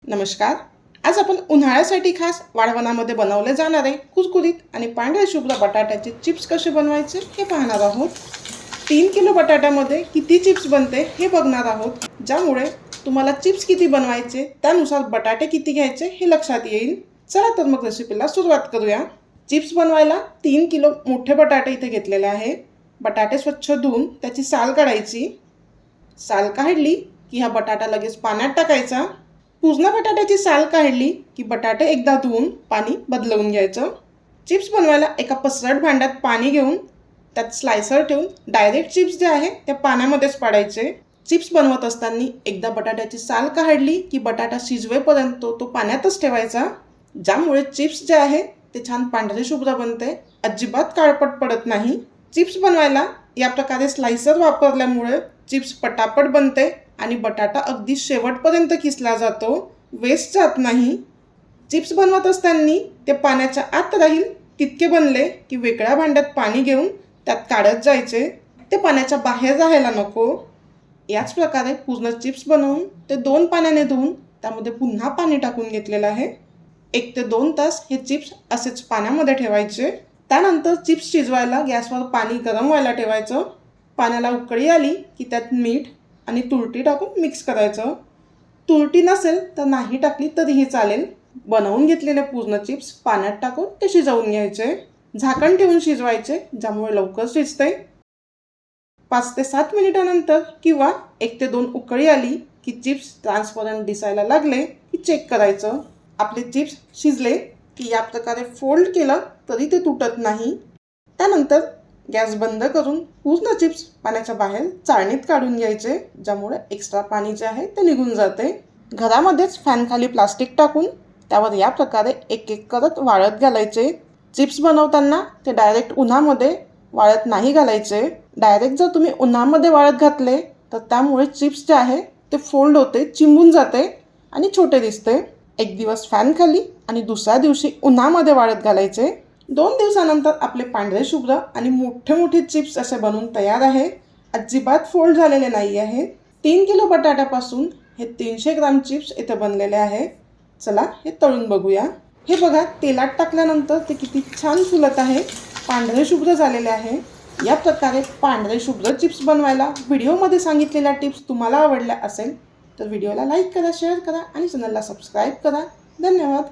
नमस्कार. आज आपण उन्हाळ्यासाठी खास वाळवणामध्ये बनवले जाणारे कुरकुरीत आणि पांढरे शुभ्र बटाट्याचे चिप्स कसे बनवायचे हे पाहणार आहोत. 3 किलो बटाट्यामध्ये किती चिप्स बनते हे बघणार आहोत, ज्यामुळे तुम्हाला चिप्स किती बनवायचे त्यानुसार बटाटे किती घ्यायचे हे लक्षात येईल. चला तर मग रेसिपीला सुरुवात करूया. चिप्स बनवायला 3 किलो मोठे बटाटे इथे घेतलेले आहे. बटाटे स्वच्छ धुवून त्याची साल काढायची. साल काढली की हा बटाटा लगेच पाण्यात टाकायचा. पूर्ण बटाट्याची साल काढली की बटाटे एकदा धुवून पाणी बदलवून घ्यायचं. चिप्स बनवायला एका पसरट भांड्यात पाणी घेऊन त्यात स्लायसर ठेवून डायरेक्ट चिप्स जे आहे ते पाण्यामध्येच पाडायचे. चिप्स बनवत असताना एकदा बटाट्याची साल काढली की बटाटा शिजवेपर्यंत तो पाण्यातच ठेवायचा, ज्यामुळे चिप्स जे आहे ते छान पांढरे शुभ्र बनते, अजिबात काळपट पडत नाही. चिप्स बनवायला या प्रकारे स्लायसर वापरल्यामुळे चिप्स पटापट बनते आणि बटाटा अगदी शेवटपर्यंत किसला जातो, वेस्ट जात नाही. चिप्स बनवत असताना ते पाण्याच्या आत राहील तितके बनले की वेगळ्या भांड्यात पाणी घेऊन त्यात काढत जायचे. ते पाण्याच्या बाहेर राहायला नको. याच प्रकारे पूर्ण चिप्स बनवून ते 2 पाण्याने धुवून त्यामध्ये पुन्हा पाणी टाकून घेतलेलं आहे. 1 ते 2 तास हे चिप्स असेच पाण्यामध्ये ठेवायचे. त्यानंतर चिप्स शिजवायला गॅसवर पाणी गरम व्हायला ठेवायचं. पाण्याला उकळी आली की त्यात मीठ आणि तुरटी टाकून मिक्स करायचं. तुरटी नसेल तर नाही टाकली तरीही चालेल. बनवून घेतलेले पूर्ण चिप्स पाण्यात टाकून ते शिजवून घ्यायचे. झाकण ठेवून शिजवायचे, ज्यामुळे लवकर शिजते. 5 ते 7 मिनिटानंतर किंवा 1 ते 2 उकळी आली की चिप्स ट्रान्सपरंट दिसायला लागले की चेक करायचं. आपले चिप्स शिजले की या प्रकारे फोल्ड केलं तरी ते तुटत नाही. त्यानंतर गॅस बंद करून पूर्ण चिप्स पाण्याच्या बाहेर चाळणीत काढून घ्यायचे, ज्यामुळे एक्स्ट्रा पाणी जे आहे ते निघून जाते. घरामध्येच फॅनखाली प्लास्टिक टाकून त्यावर या प्रकारे एक एक करत वाळत घालायचे. चिप्स बनवताना ते डायरेक्ट उन्हामध्ये वाळत नाही घालायचे. डायरेक्ट जर तुम्ही उन्हामध्ये वाळत घातले तर त्यामुळे चिप्स जे आहे ते फोल्ड होते, चिंबून जाते आणि छोटे दिसते. एक दिवस फॅनखाली आणि दुसऱ्या दिवशी उन्हामध्ये वाळत घालायचे. 2 दिवसानंतर आपले पांढरे शुभ्र आणि मोठे मोठे चिप्स असे बनवून तयार आहे. अजिबात फोल्ड झालेले नाही आहे. 3 किलो बटाट्यापासून हे 300 ग्राम चिप्स इथे बनलेले आहे. चला हे तळून बघूया. हे बघा, तेलात टाकल्यानंतर ते किती छान फुलत आहे, पांढरे शुभ्र झालेले आहे. या प्रकारे पांढरे शुभ्र चिप्स बनवायला व्हिडिओमध्ये सांगितलेल्या टिप्स तुम्हाला आवडल्या असेल तर व्हिडिओला लाईक करा, शेअर करा आणि चॅनलला सबस्क्राईब करा. धन्यवाद.